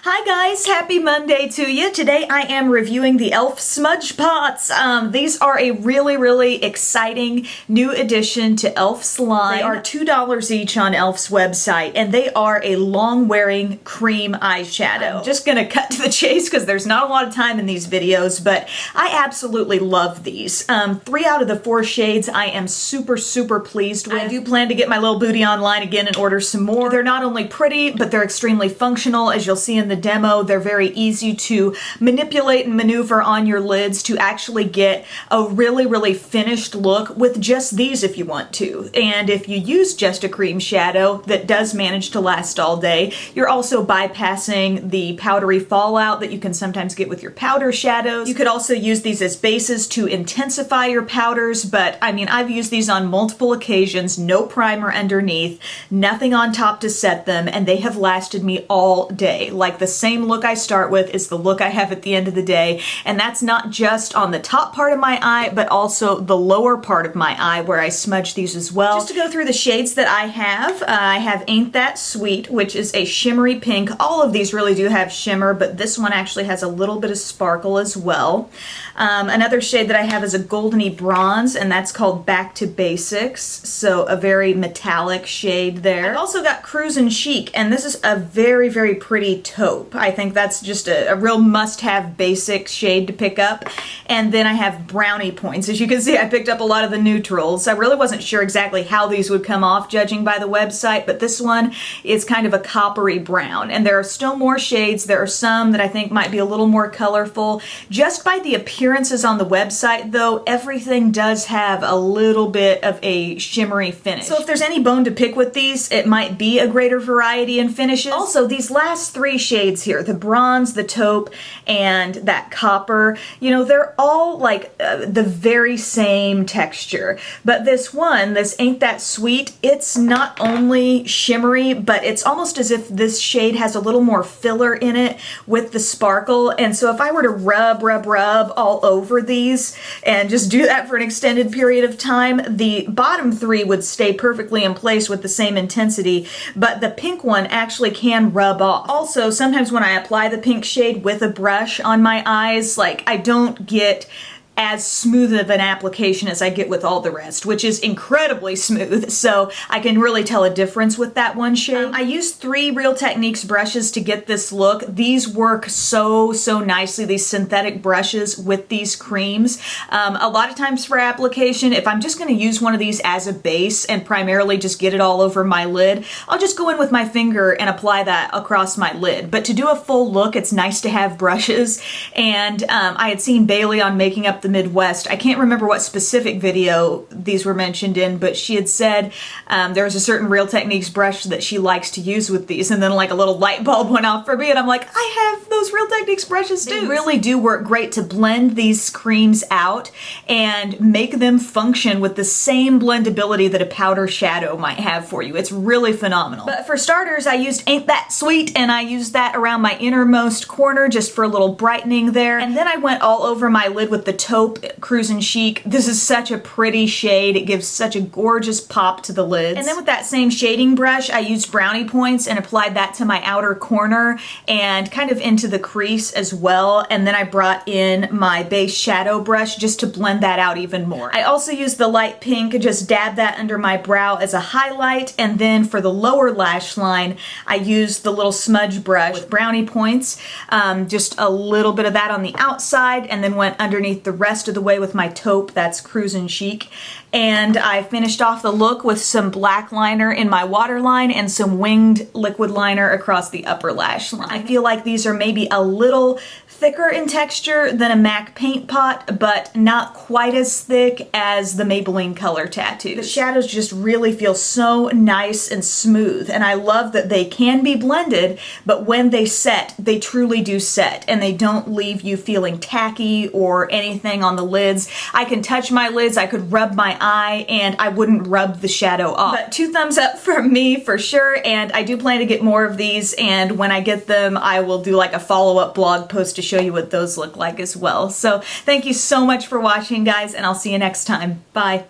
Hi guys, happy Monday to you. Today I am reviewing the E.L.F. Smudge Pots. These are a really exciting new addition to E.L.F.'s line. They are $2 each on E.L.F.'s website, and they are a long-wearing cream eyeshadow. I'm just gonna cut to the chase because there's not a lot of time in these videos, but I absolutely love these. 3 out of the 4 shades I am super pleased with. I do plan to get my little booty online again and order some more. They're not only pretty, but they're extremely functional. As you'll see in the demo, they're very easy to manipulate and maneuver on your lids to actually get a really finished look with just these if you want to. And if you use just a cream shadow that does manage to last all day, you're also bypassing the powdery fallout that you can sometimes get with your powder shadows. You could also use these as bases to intensify your powders, but I mean, I've used these on multiple occasions, no primer underneath, nothing on top to set them, and they have lasted me all day. Like, the same look I start with is the look I have at the end of the day, and that's not just on the top part of my eye, but also the lower part of my eye where I smudge these as well. Just to go through the shades that I have Ain't That Sweet, which is a shimmery pink. All of these really do have shimmer, but this one actually has a little bit of sparkle as well. Another shade that I have is a goldeny bronze, and that's called Back to Basics, so a very metallic shade there. I've also got Cruisin Chic, and this is a very pretty taupe. I think that's just a real must-have basic shade to pick up. And then I have Brownie Points. As you can see, I picked up a lot of the neutrals. I really wasn't sure exactly how these would come off judging by the website, but this one is kind of a coppery brown. And there are still more shades. There are some that I think might be a little more colorful. Just by the appearances on the website, though, everything does have a little bit of a shimmery finish. So if there's any bone to pick with these, it might be a greater variety in finishes. Also, these last 3 shades here, the bronze, the taupe, and that copper, you know, they're all like the very same texture. But this one, this Ain't That Sweet, it's not only shimmery, but it's almost as if this shade has a little more filler in it with the sparkle. And so if I were to rub all over these and just do that for an extended period of time, the bottom 3 would stay perfectly in place with the same intensity, but the pink one actually can rub off. Also, sometimes when I apply the pink shade with a brush on my eyes, like, I don't get as smooth of an application as I get with all the rest, which is incredibly smooth, so I can really tell a difference with that one shade. I used 3 Real Techniques brushes to get this look. These work so nicely, these synthetic brushes with these creams. A lot of times for application, if I'm just going to use one of these as a base and primarily just get it all over my lid, I'll just go in with my finger and apply that across my lid. But to do a full look, it's nice to have brushes, and I had seen Bailey on Making Up the Midwest. I can't remember what specific video these were mentioned in, but she had said there was a certain Real Techniques brush that she likes to use with these, and then like a little light bulb went off for me, and I'm like, I have those Real Techniques brushes too. They really do work great to blend these creams out and make them function with the same blendability that a powder shadow might have for you. It's really phenomenal. But for starters, I used Ain't That Sweet, and I used that around my innermost corner just for a little brightening there, and then I went all over my lid with the taupe Cruisin Chic. This is such a pretty shade. It gives such a gorgeous pop to the lids. And then with that same shading brush, I used Brownie Points and applied that to my outer corner and kind of into the crease as well. And then I brought in my base shadow brush just to blend that out even more. I also used the light pink, just dab that under my brow as a highlight. And then for the lower lash line, I used the little smudge brush with Brownie Points, just a little bit of that on the outside, and then went underneath the rest of the way with my taupe, that's Cruisin Chic. And I finished off the look with some black liner in my waterline and some winged liquid liner across the upper lash line. I feel like these are maybe a little thicker in texture than a MAC paint pot, but not quite as thick as the Maybelline Color Tattoos. The shadows just really feel so nice and smooth, and I love that they can be blended, but when they set, they truly do set, and they don't leave you feeling tacky or anything on the lids. I can touch my lids, I could rub my eye, and I wouldn't rub the shadow off. But 2 thumbs up from me for sure, and I do plan to get more of these, and when I get them, I will do like a follow-up blog post to show you what those look like as well. So thank you so much for watching, guys, and I'll see you next time. Bye.